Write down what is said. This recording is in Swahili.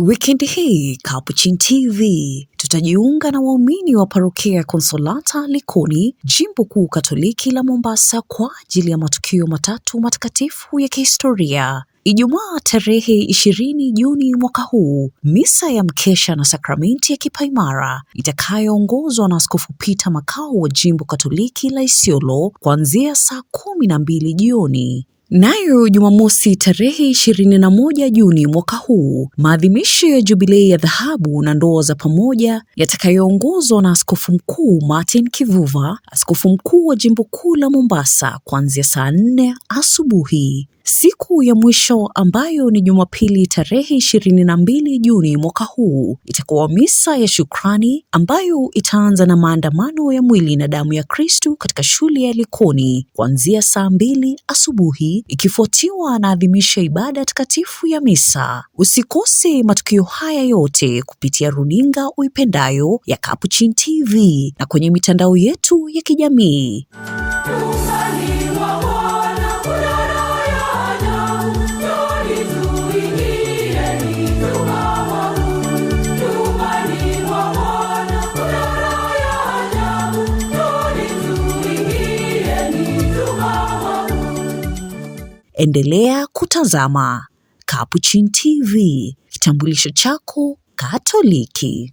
Wikendi hii Capuchin TV tutajiunga na waumini wa parokia Konsolata Likoni, Jimbo Kuu Katoliki la Mombasa kwa ajili ya matukio matatu matakatifu ya kihistoria. Ijumaa tarehe 20 Juni mwaka huu, misa ya mkesha na sakramenti ya kipaimara itakayoongozwa na Askofu Peter Makau wa Jimbo Katoliki la Isiolo kuanzia saa 12 jioni. Nayo Jumamosi tarehe 21 Juni mwaka huu, maadhimisho ya jubilei ya dhahabu na ndoa za pamoja yatakayoongozwa na Askofu Mkuu Martin Kivuva, Askofu Mkuu wa Jimbo Kuu la Mombasa kuanzia saa 4 asubuhi. Siku ya mwisho ambayo ni Jumapili tarehe 22 Juni mwaka huu itakuwa misa ya shukrani ambayo itaanza na maandamano ya mwili na damu ya Kristu katika shule ya Likoni kuanzia saa 2 asubuhi, ikifuatiwa na adhimisho ibada takatifu ya misa. Usikose matukio haya yote kupitia runinga uipendayo ya Capuchin TV na kwenye mitandao yetu ya kijamii. Endelea kutazama Capuchin TV, kitambulisho chako Katoliki.